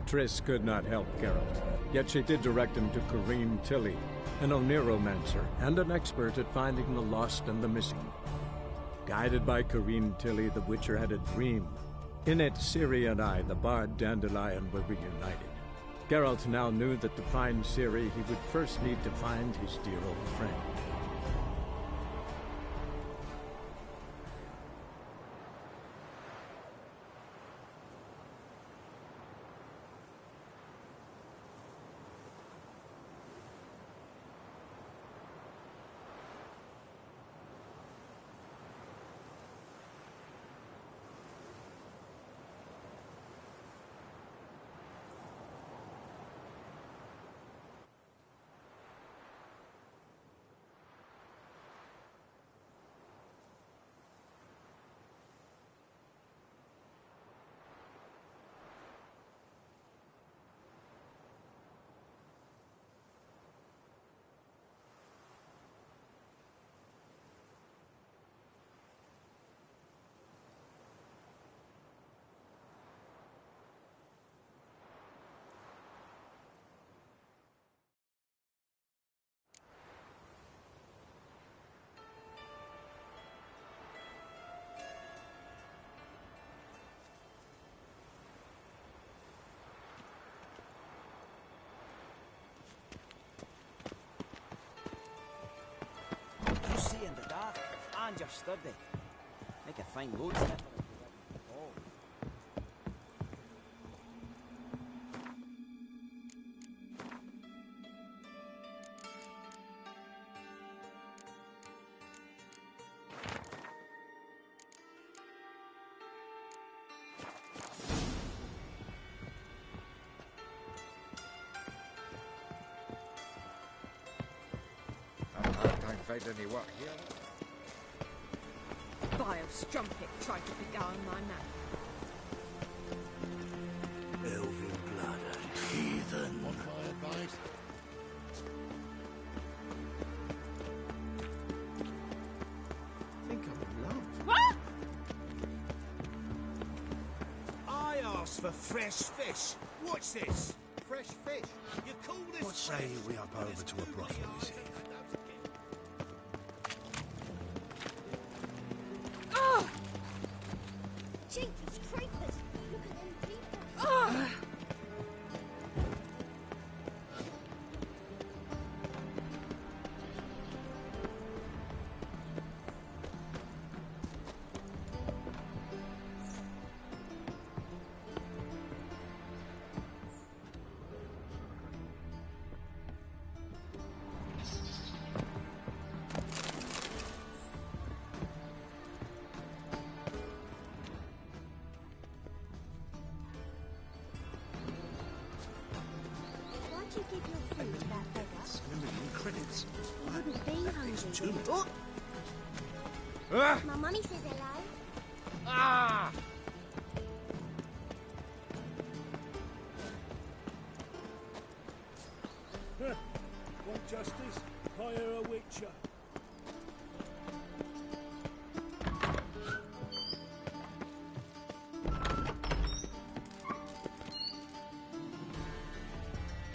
Triss could not help Geralt, yet she did direct him to Corrine Tilly, an Oniromancer and an expert at finding the lost and the missing. Guided by Corrine Tilly, the Witcher had a dream. In it, Ciri and I, the bard Dandelion, were reunited. Geralt now knew that to find Ciri, he would first need to find his dear old friend. You see in the dark, and you're sturdy. Make a fine load sniffer. Oh. Find any work here? Vile strumpet tried to beguile my man. Elven blood, heathen. Want my advice? Think I'm in love. What? I asked for fresh fish. What's this? Fresh fish. You call this What say we up over to a brothel this evening? Jeepers creepers! Look at them people! Why'd you give your food to that beggar? 1 million credits. He wouldn't be hungry. Too My mummy says hello. Want justice? Hire a witcher.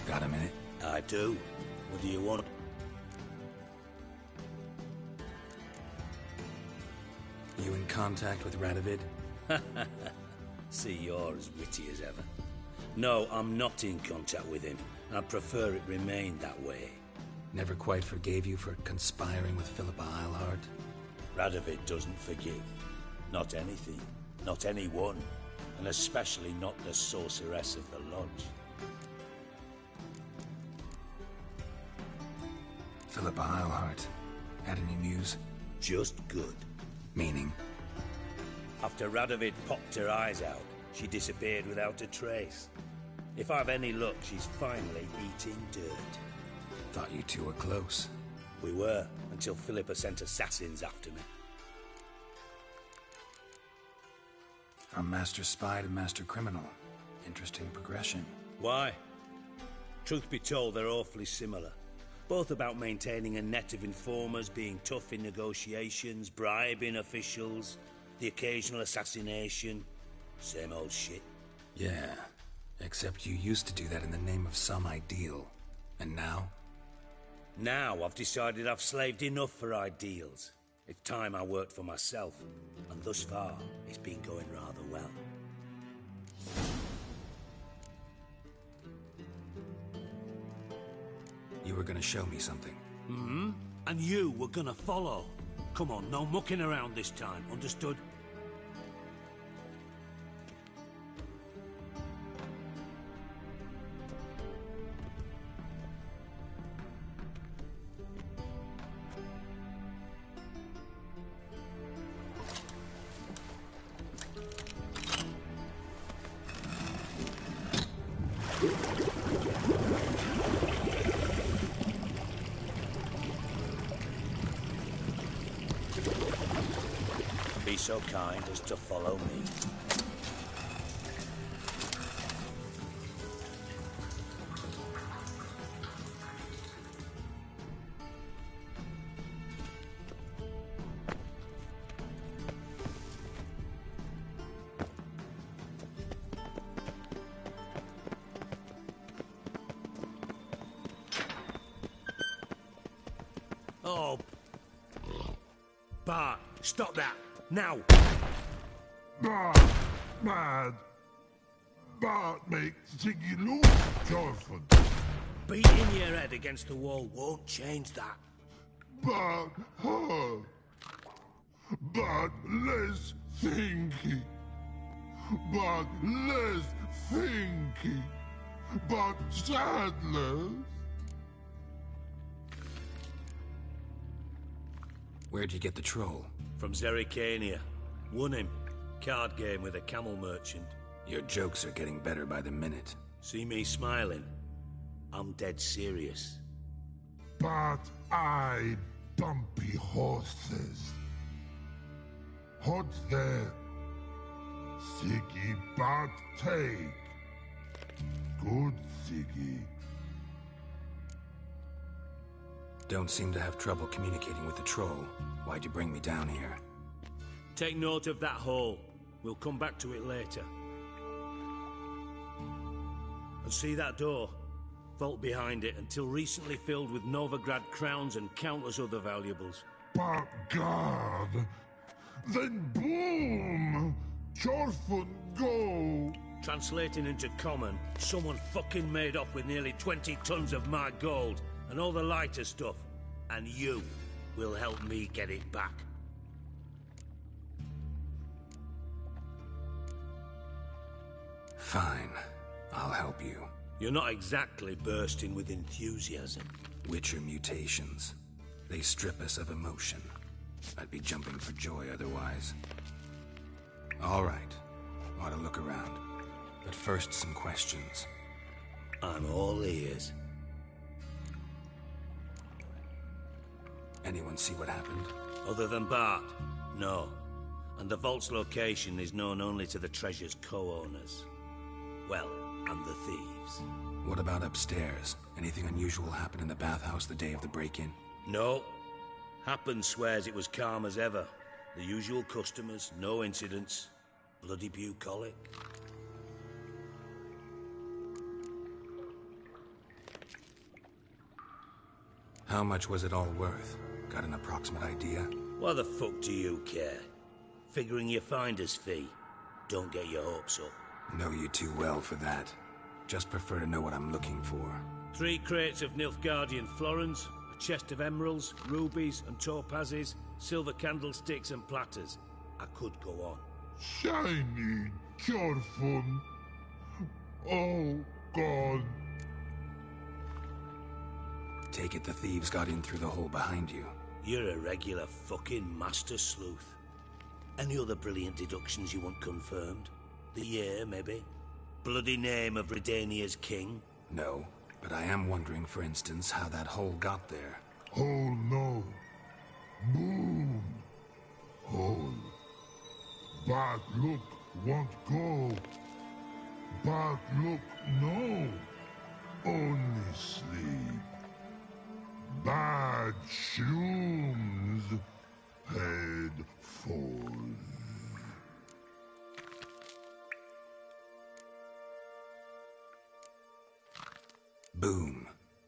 Got a minute? I do. What do you want? You in contact with Radovid? See, you're as witty as ever. No, I'm not in contact with him. I prefer it remained that way. Never quite forgave you for conspiring with Philippa Eilhart? Radovid doesn't forgive. Not anything. Not anyone. And especially not the sorceress of the Lodge. Philippa Eilhart. Had any news? Just good. Meaning? After Radovid popped her eyes out, she disappeared without a trace. If I've any luck, she's finally eating dirt. Thought you two were close. We were, until Philippa sent assassins after me. From master spy to master criminal. Interesting progression. Why? Truth be told, they're awfully similar. Both about maintaining a net of informers, being tough in negotiations, bribing officials, the occasional assassination. Same old shit. Yeah. Except you used to do that in the name of some ideal. And now? Now I've decided I've slaved enough for ideals. It's time I worked for myself. And thus far, it's been going rather well. You were gonna show me something. Mm-hmm. And you were gonna follow. Come on, no mucking around this time, understood? Be so kind as to follow me. Oh. Bart, stop that! Now! Bad makes Ziggy lose, Jorfun. Beating your head against the wall won't change that. But hurt. But less thinky. But less thinky. But sadness. Where'd you get the troll? From Zerrikania. Won him. Card game with a camel merchant. Your jokes are getting better by the minute. See me smiling? I'm dead serious. But I bumpy horses. Hot there. Ziggy but take. Good Ziggy. Don't seem to have trouble communicating with the troll. Why'd you bring me down here? Take note of that hole. We'll come back to it later. And see that door? Vault behind it, until recently filled with Novigrad crowns and countless other valuables. But God, then boom! Jorfun go! Translating into common, someone fucking made off with nearly 20 tons of my gold and all the lighter stuff. And you will help me get it back. Fine. I'll help you. You're not exactly bursting with enthusiasm. Witcher mutations. They strip us of emotion. I'd be jumping for joy otherwise. All right. Ought to look around. But first, some questions. I'm all ears. Anyone see what happened? Other than Bart? No. And the vault's location is known only to the treasure's co-owners. Well, and the thieves. What about upstairs? Anything unusual happen in the bathhouse the day of the break-in? No. Happen swears it was calm as ever. The usual customers, no incidents. Bloody bucolic. How much was it all worth? Got an approximate idea? Why the fuck do you care? Figuring your finder's fee. Don't get your hopes up. Know you too well for that. Just prefer to know what I'm looking for. 3 crates of Nilfgaardian florins, a chest of emeralds, rubies and topazes, silver candlesticks and platters. I could go on. Shiny Jorfun. Oh, God. Take it the thieves got in through the hole behind you. You're a regular fucking master sleuth. Any other brilliant deductions you want confirmed? The year, maybe? Bloody name of Redania's king? No, but I am wondering, for instance, how that hole got there. Hole no. Boom. Hole. But look, won't go. But look, no. Only sleep. Bad shoes. Head falls. Boom.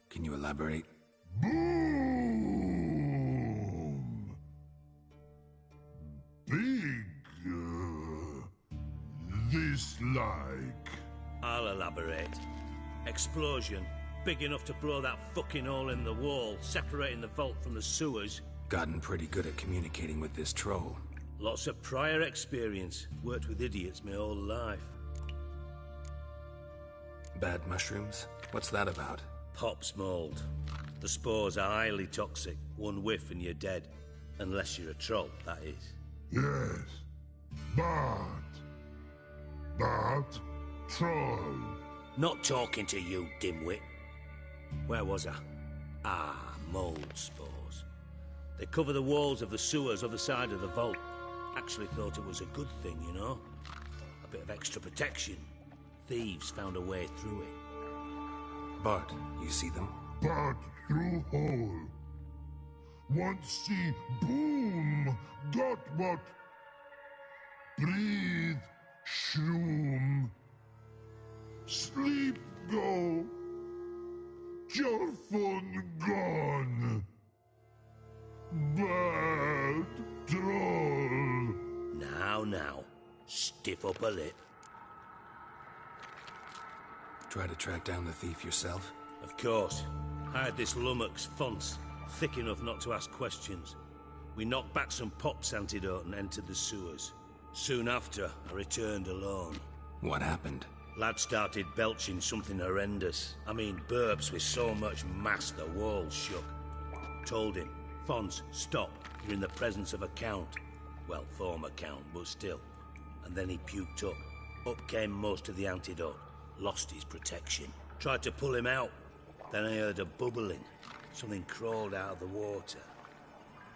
Can you elaborate? Boom! Big, this like. I'll elaborate. Explosion. Big enough to blow that fucking hole in the wall, separating the vault from the sewers. Gotten pretty good at communicating with this troll. Lots of prior experience. Worked with idiots my whole life. Bad mushrooms? What's that about? Pops mold. The spores are highly toxic. One whiff and you're dead. Unless you're a troll, that is. Yes. But troll. Not talking to you, dimwit. Where was I? Ah, mold spores. They cover the walls of the sewers other side of the vault. Actually thought it was a good thing, you know? A bit of extra protection. Thieves found a way through it. Bart, you see them? But through hole. Want see boom. Got what? Breathe. Shroom. Sleep go. Your phone gone. Bad troll. Now. Stiff up a lip. Try to track down the thief yourself? Of course. I had this lummox, Fonce, thick enough not to ask questions. We knocked back some Pop's antidote and entered the sewers. Soon after, I returned alone. What happened? Lad started belching something horrendous. I mean, burps with so much mass the walls shook. Told him, Fonce, stop. You're in the presence of a count. Well, former count, but still. And then he puked up. Up came most of the antidote. Lost his protection. Tried to pull him out. Then I heard a bubbling. Something crawled out of the water.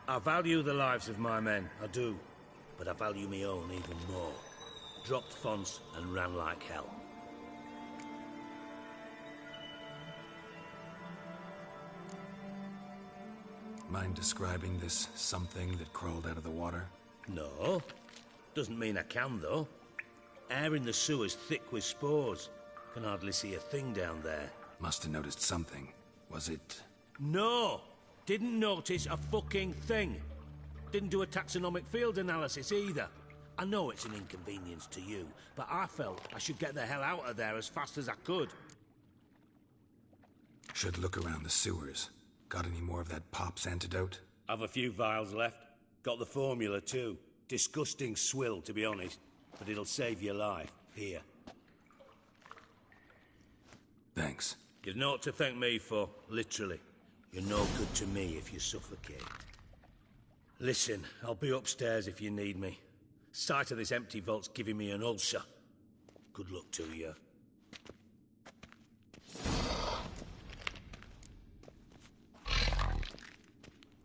I value the lives of my men, I do. But I value my own even more. Dropped Fonce and ran like hell. Mind describing this something that crawled out of the water? No. Doesn't mean I can, though. Air in the sewer's thick with spores. Can hardly see a thing down there. Must have noticed something. Was it... No! Didn't notice a fucking thing. Didn't do a taxonomic field analysis either. I know it's an inconvenience to you, but I felt I should get the hell out of there as fast as I could. Should look around the sewers. Got any more of that Pop's antidote? I've a few vials left. Got the formula too. Disgusting swill, to be honest. But it'll save your life. Here. Thanks. You've naught to thank me for, literally. You're no good to me if you suffocate. Listen, I'll be upstairs if you need me. Sight of this empty vault's giving me an ulcer. Good luck to you.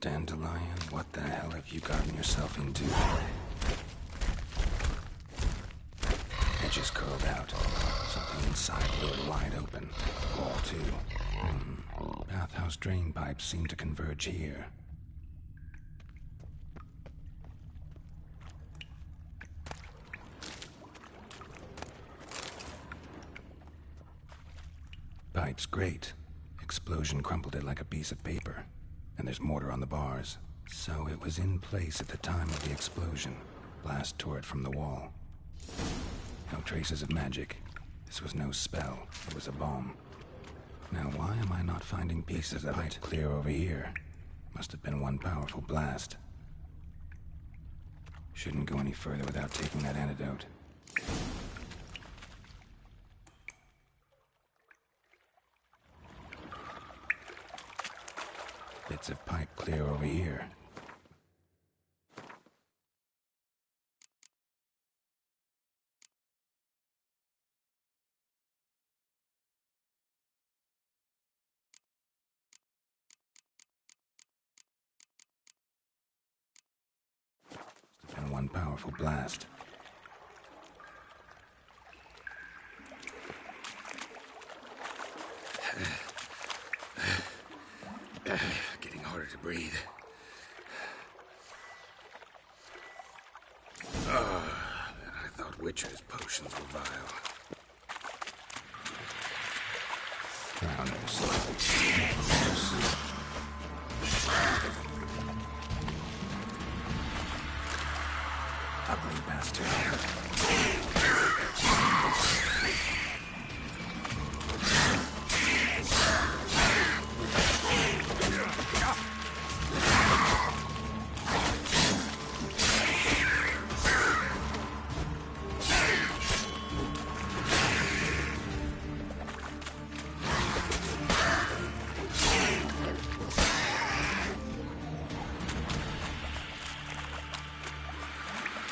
Dandelion, what the hell have you gotten yourself into? Edges curled out. Something inside blew it wide open. Wall too. Bathhouse drain pipes seem to converge here. Pipe's great. Explosion crumpled it like a piece of paper. And there's mortar on the bars. So it was in place at the time of the explosion. Blast tore it from the wall. No traces of magic. This was no spell. It was a bomb. Now why am I not finding pieces of it clear over here? Must have been one powerful blast. Shouldn't go any further without taking that antidote. Bits of pipe clear over here. And one powerful blast. Getting harder to breathe. And I thought Witcher's potions were vile. Drowners. Ugly bastard.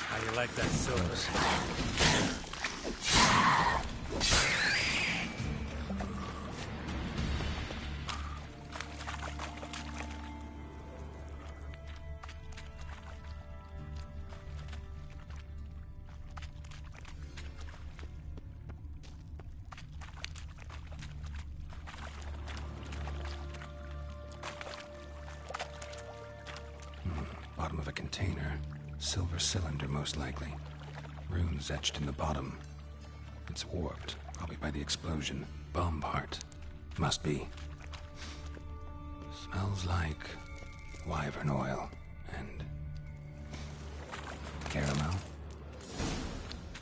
How you like that silver? Bottom of a container. Silver cylinder, most likely. Runes etched in the bottom. It's warped, probably by the explosion. Bomb part. Must be. Smells like wyvern oil and caramel.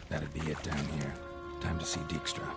That'd be it down here. Time to see Dijkstra.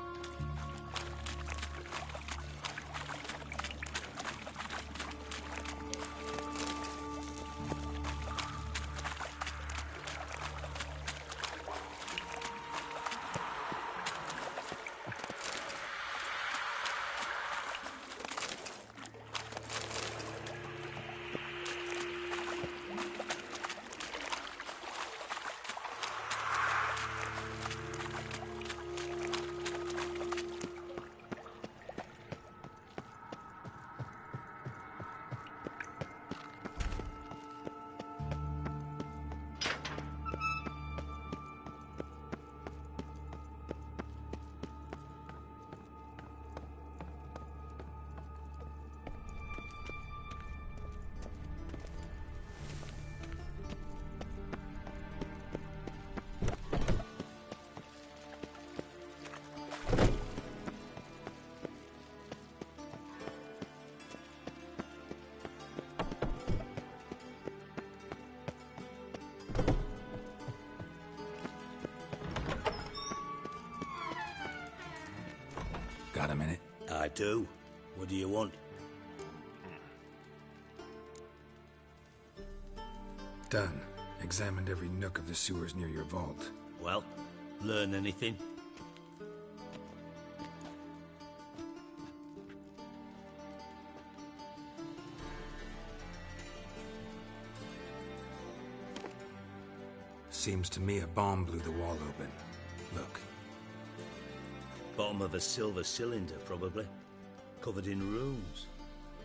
Got a minute? I do. What do you want? Done. Examined every nook of the sewers near your vault. Well, learn anything? Seems to me a bomb blew the wall open. Look. Bottom of a silver cylinder, probably. Covered in runes.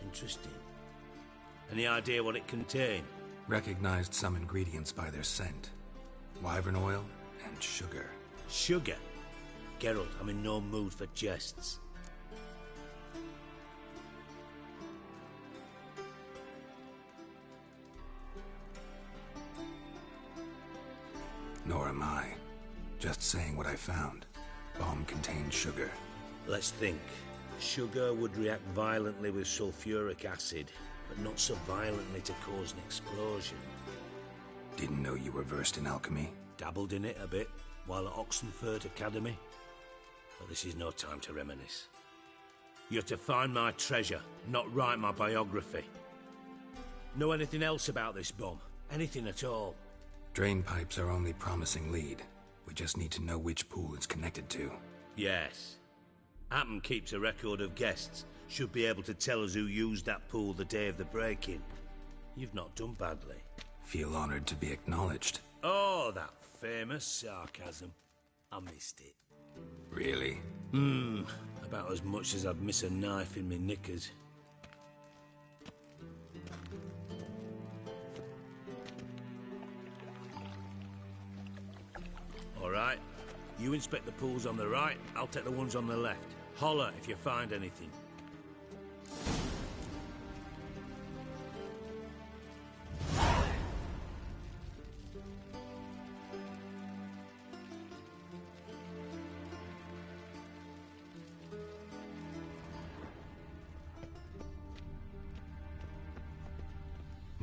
Interesting. Any idea what it contained? Recognized some ingredients by their scent. Wyvern oil and sugar. Sugar? Geralt, I'm in no mood for jests. Nor am I. Just saying what I found. Bomb contained sugar. Let's think. Sugar would react violently with sulfuric acid, but not so violently to cause an explosion. Didn't know you were versed in alchemy. Dabbled in it a bit while at Oxenford Academy. But this is no time to reminisce. You're to find my treasure, not write my biography. Know anything else about this bomb? Anything at all? Drain pipes are only promising lead. We just need to know which pool it's connected to. Yes. Appen keeps a record of guests. Should be able to tell us who used that pool the day of the break-in. You've not done badly. Feel honored to be acknowledged. Oh, that famous sarcasm. I missed it. Really? About as much as I'd miss a knife in me knickers. All right. You inspect the pools on the right, I'll take the ones on the left. Holler if you find anything.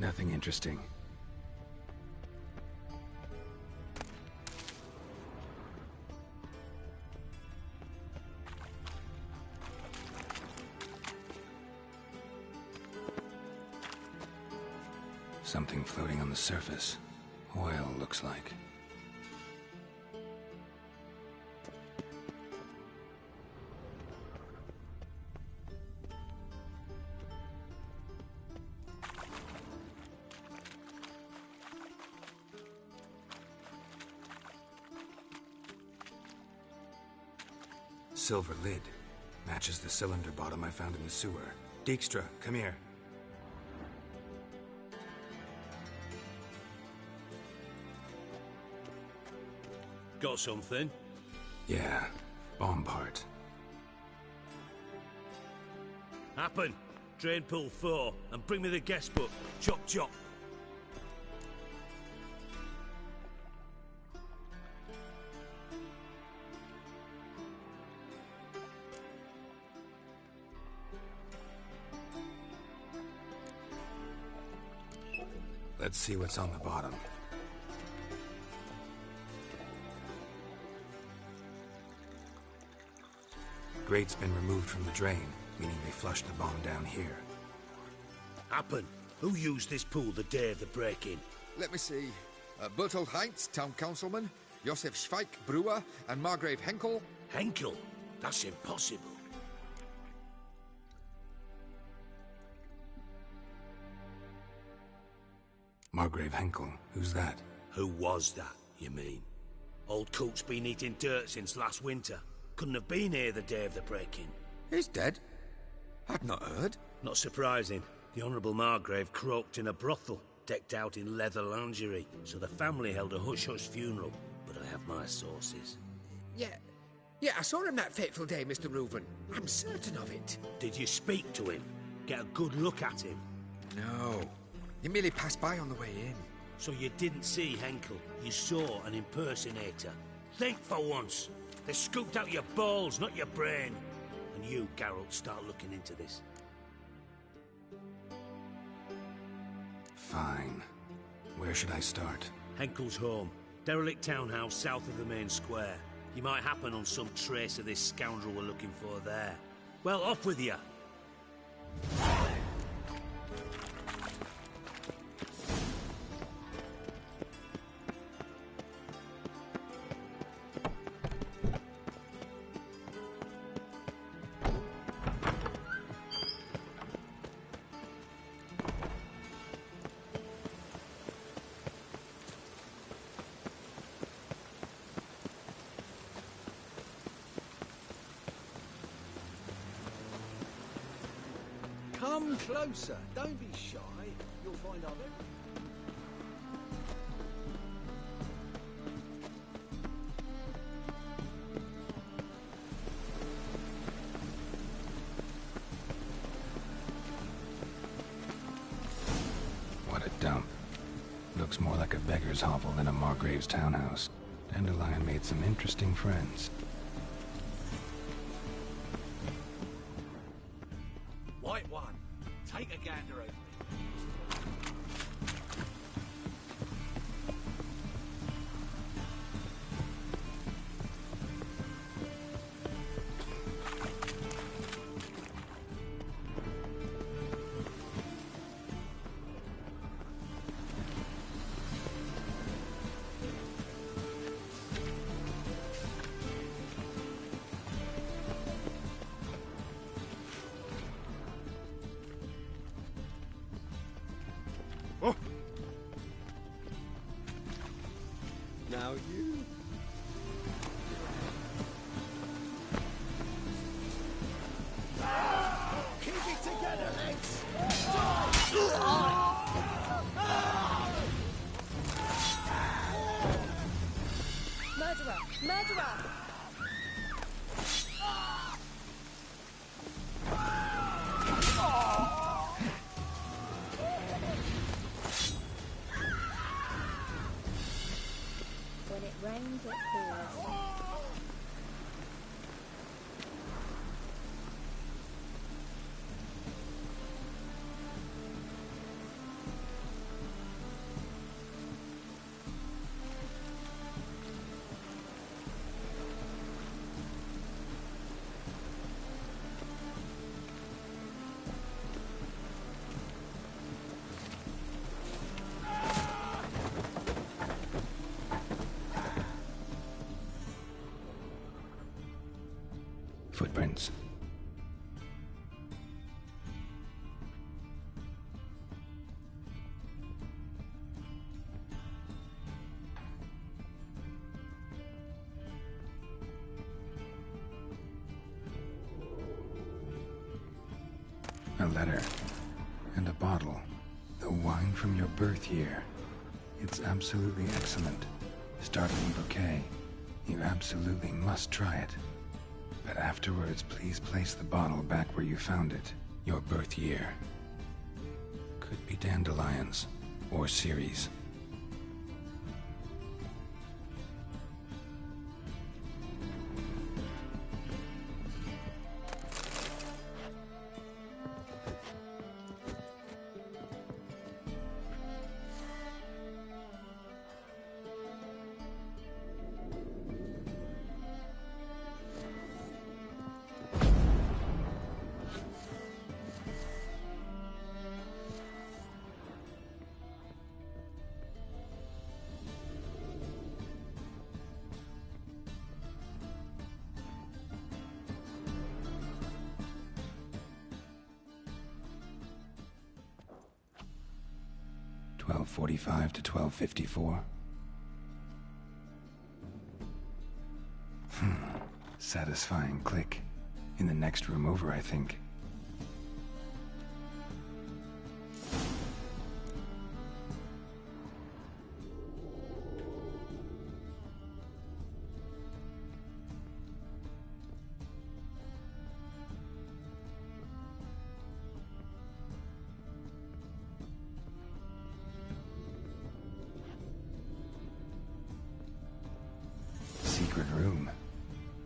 Nothing interesting. Something floating on the surface. Oil, looks like. Silver lid. Matches the cylinder bottom I found in the sewer. Dijkstra, come here. Got something? Yeah, bomb part. Happen. Drain pool 4, and bring me the guest book. Chop chop. Let's see what's on the bottom. Grate's been removed from the drain, meaning they flushed the bomb down here. Happen. Who used this pool the day of the break-in? Let me see. Bertold Heinz, town councilman, Josef Schweik, brewer, and Margrave Henkel. Henkel? That's impossible. Margrave Henkel, who's that? Who was that, you mean? Old Coot's been eating dirt since last winter. Couldn't have been here the day of the break-in. He's dead? I'd not heard. Not surprising. The Honourable Margrave croaked in a brothel, decked out in leather lingerie, so the family held a hush-hush funeral. But I have my sources. Yeah, I saw him that fateful day, Mr. Reuven. I'm certain of it. Did you speak to him? Get a good look at him? No. He merely passed by on the way in. So you didn't see Henkel. You saw an impersonator. Think for once. They scooped out your balls, not your brain. And you, Geralt, start looking into this. Fine. Where should I start? Henkel's home. Derelict townhouse south of the main square. You might happen on some trace of this scoundrel we're looking for there. Well, off with you. Come closer. Don't be shy. You'll find out everything. What a dump. Looks more like a beggar's hovel than a Margrave's townhouse. Dandelion made some interesting friends. White one. Take a gander over it. Now you. Keep it together, mates. Murderer! Murderer! When it rains, it pours. Footprints. A letter. And a bottle. The wine from your birth year. It's absolutely excellent. Startling bouquet. You absolutely must try it. But afterwards, please place the bottle back where you found it. Your birth year. Could be dandelions. Or Ceres. .45 to 12:54. Satisfying click. In the next room over, I think. Secret room.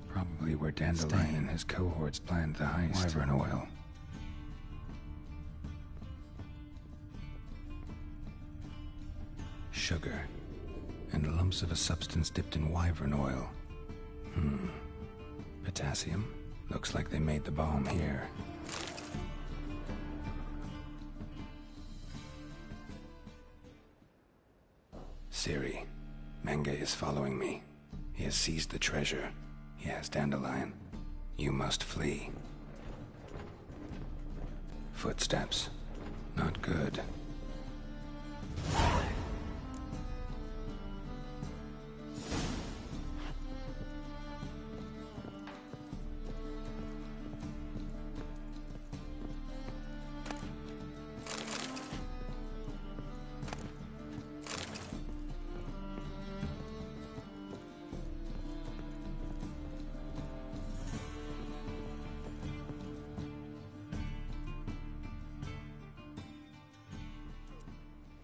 Probably where Dandelion and his cohorts planned the heist. Wyvern oil. Sugar. And lumps of a substance dipped in wyvern oil. Potassium. Looks like they made the bomb here. Ciri. Menge is following me. He has seized the treasure. He has Dandelion. You must flee. Footsteps. Not good.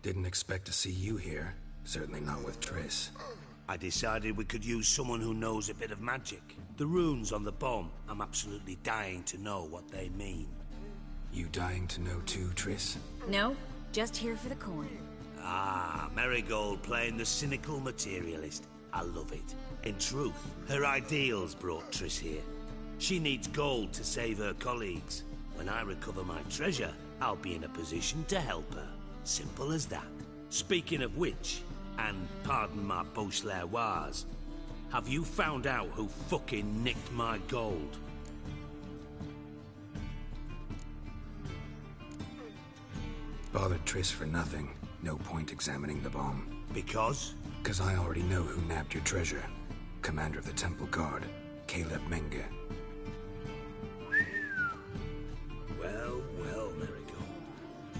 Didn't expect to see you here. Certainly not with Triss. I decided we could use someone who knows a bit of magic. The runes on the bomb, I'm absolutely dying to know what they mean. You dying to know too, Triss? No, just here for the coin. Ah, Marigold playing the cynical materialist. I love it. In truth, her ideals brought Triss here. She needs gold to save her colleagues. When I recover my treasure, I'll be in a position to help her. Simple as that. Speaking of which, and pardon my Beauclervois, have you found out who fucking nicked my gold? Bothered Triss for nothing. No point examining the bomb. Because? Because I already know who nabbed your treasure. Commander of the Temple Guard, Caleb Menge. Well, well, Marigold.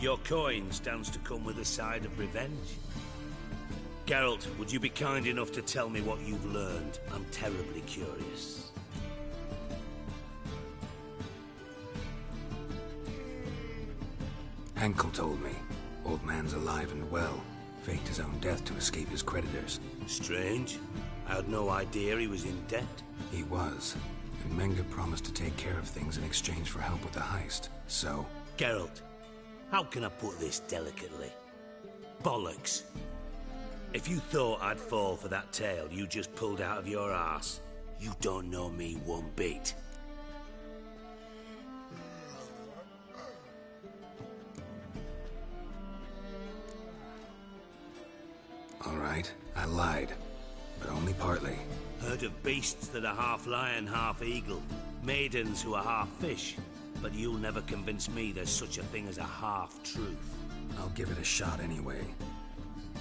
Your coin stands to come with a side of revenge. Geralt, would you be kind enough to tell me what you've learned? I'm terribly curious. Henkel told me. Old man's alive and well. Faked his own death to escape his creditors. Strange. I had no idea he was in debt. He was. And Menge promised to take care of things in exchange for help with the heist. So... Geralt, how can I put this delicately? Bollocks. If you thought I'd fall for that tale you just pulled out of your arse, you don't know me one bit. All right, I lied. But only partly. Heard of beasts that are half lion, half eagle. Maidens who are half fish, but you'll never convince me there's such a thing as a half-truth. I'll give it a shot anyway.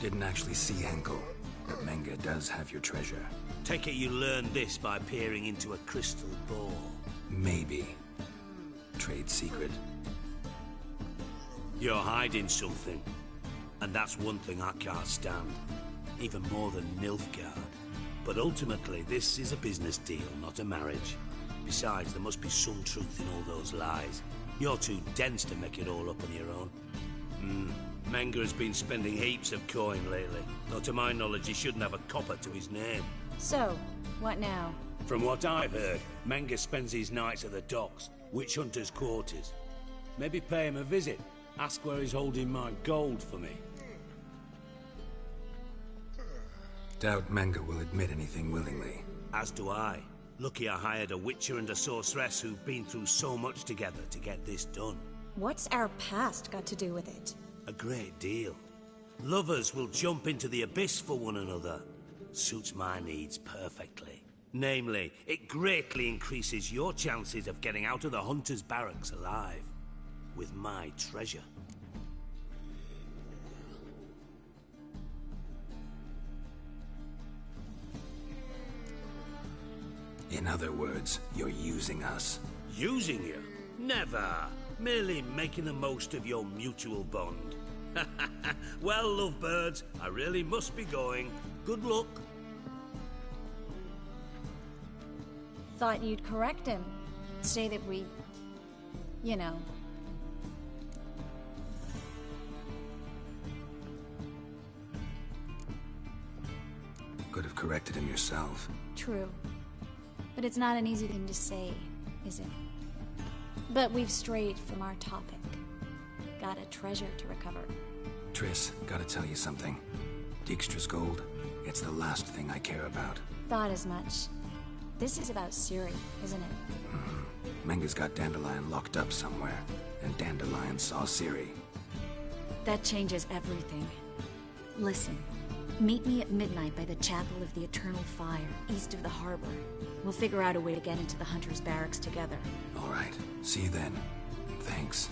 Didn't actually see Henkel, but Menge does have your treasure. Take it you learned this by peering into a crystal ball. Maybe. Trade secret. You're hiding something. And that's one thing I can't stand. Even more than Nilfgaard. But ultimately, this is a business deal, not a marriage. Besides, there must be some truth in all those lies. You're too dense to make it all up on your own. Menge has been spending heaps of coin lately. Though to my knowledge, he shouldn't have a copper to his name. So, what now? From what I've heard, Menge spends his nights at the docks, witch hunters' quarters. Maybe pay him a visit. Ask where he's holding my gold for me. Doubt Menge will admit anything willingly. As do I. Lucky I hired a witcher and a sorceress who've been through so much together to get this done. What's our past got to do with it? A great deal. Lovers will jump into the abyss for one another. Suits my needs perfectly. Namely, it greatly increases your chances of getting out of the hunter's barracks alive. With my treasure. In other words, you're using us. Using you? Never. Merely making the most of your mutual bond. Well, lovebirds, I really must be going. Good luck. Thought you'd correct him. Say that we... you know... Could have corrected him yourself. True. But it's not an easy thing to say, is it? But we've strayed from our topic. Got a treasure to recover. Triss, gotta tell you something. Dijkstra's gold, it's the last thing I care about. Thought as much. This is about Ciri, isn't it? Menge's got Dandelion locked up somewhere, and Dandelion saw Ciri. That changes everything. Listen, meet me at midnight by the Chapel of the Eternal Fire, east of the harbor. We'll figure out a way to get into the Hunter's barracks together. All right, see you then. Thanks.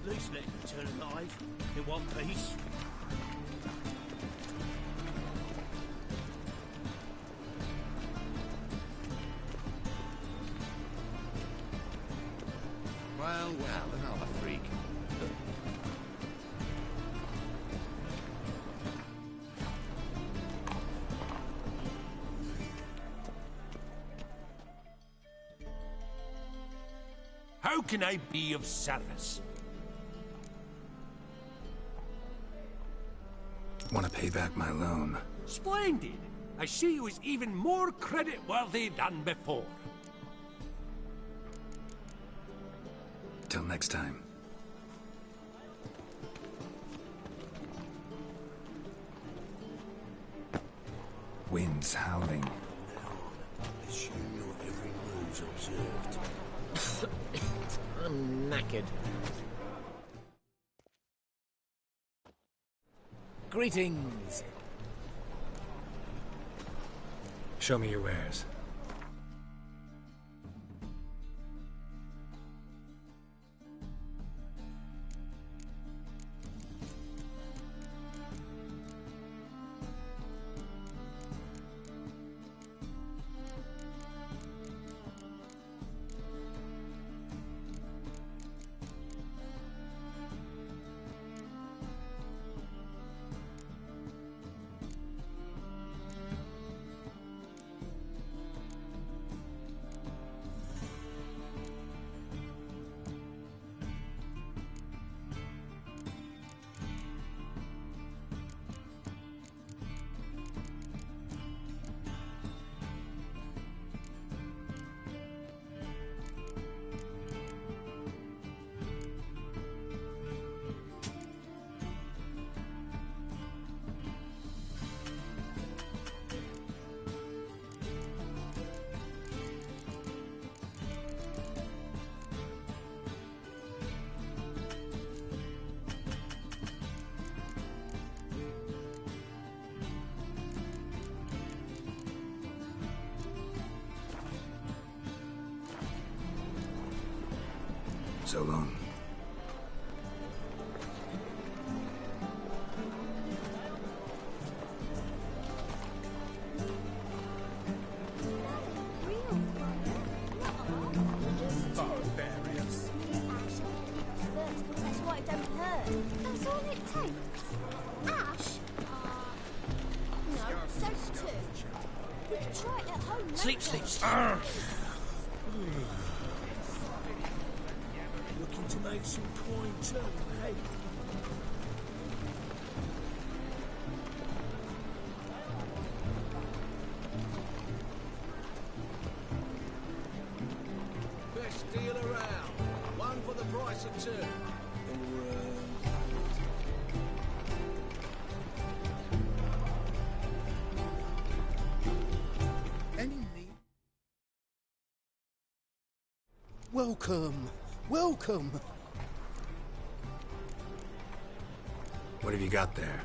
At least let him return alive, in one piece. Well, another freak. How can I be of service? Want to pay back my loan? Splendid! I see you as even more credit-worthy than before. Till next time. Wind's howling. Assume your every move's observed. I'm knackered. Greetings. Show me your wares. So long. That's why it don't hurt. That's all it takes. Ash? No, soap too. We can try it at home later. Sleep, sleep, sleep. Looking to make some coin too, hey? Best deal around. One for the price of two. Any need? Welcome. Welcome. What have you got there?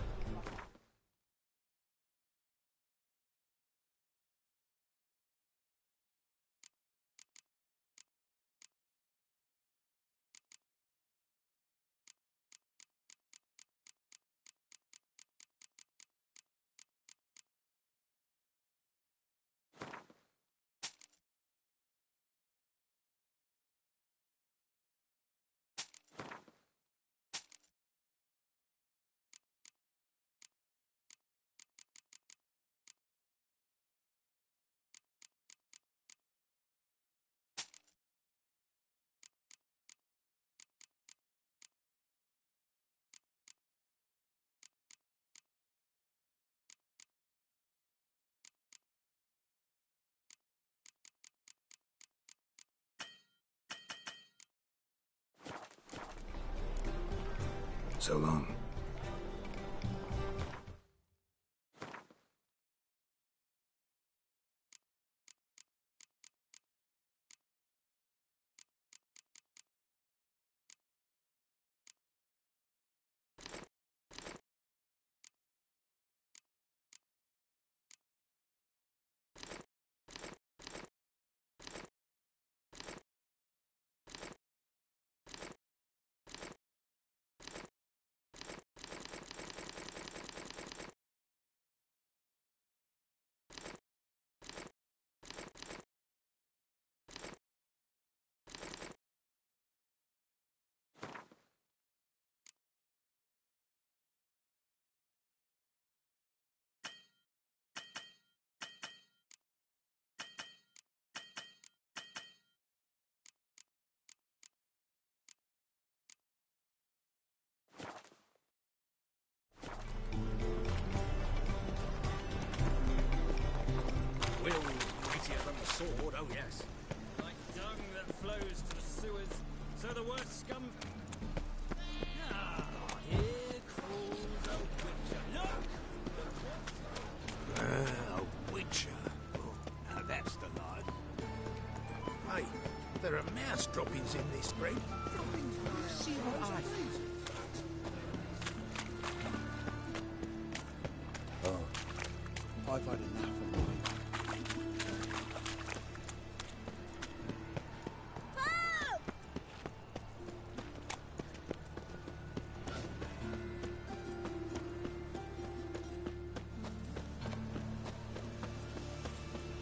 So long. Will mightier than the sword, oh yes. Like dung that flows to the sewers, so the worst scum... Ah, here crawls a witcher. Look! A witcher. Oh, now that's the line. Hey, there are mouse droppings in this spring. See what I think. Oh, I've had enough of mine.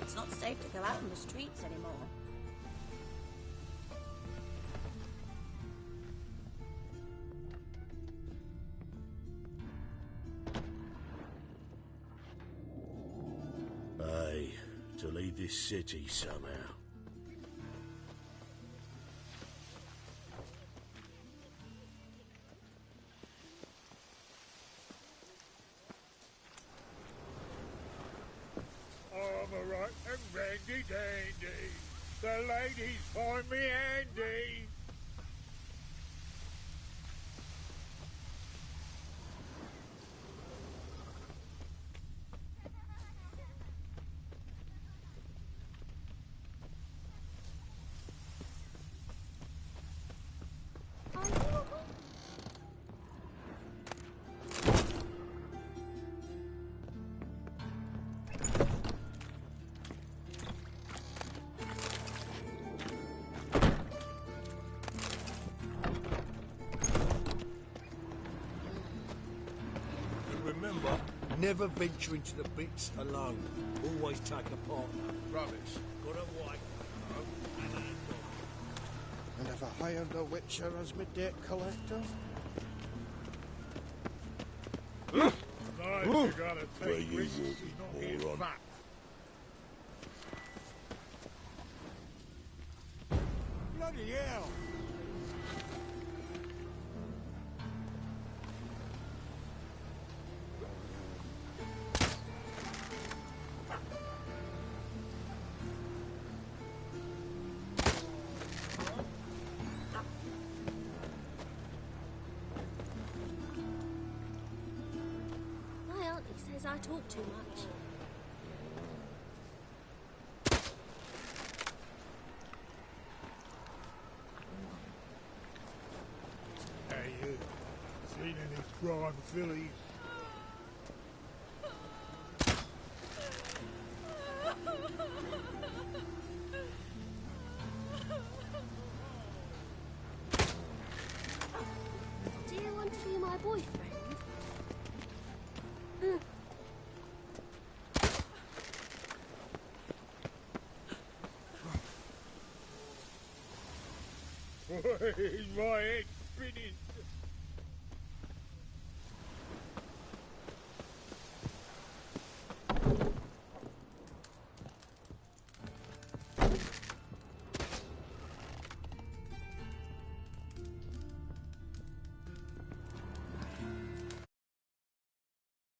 It's not safe to go out on the streets anymore. Aye, to leave this city somehow. Armour and randy dandy. The ladies find me handy. Never venture into the bits alone. Always take a partner. Rubbish. Got a wife, and a dog. And have I hired a witcher as my debt collector? Nice, you gotta take risks, you not get fat. Bloody hell! My auntie says I talk too much. Hey, you. Seen any prime fillies? Do you want to be my boyfriend? My head's spinning.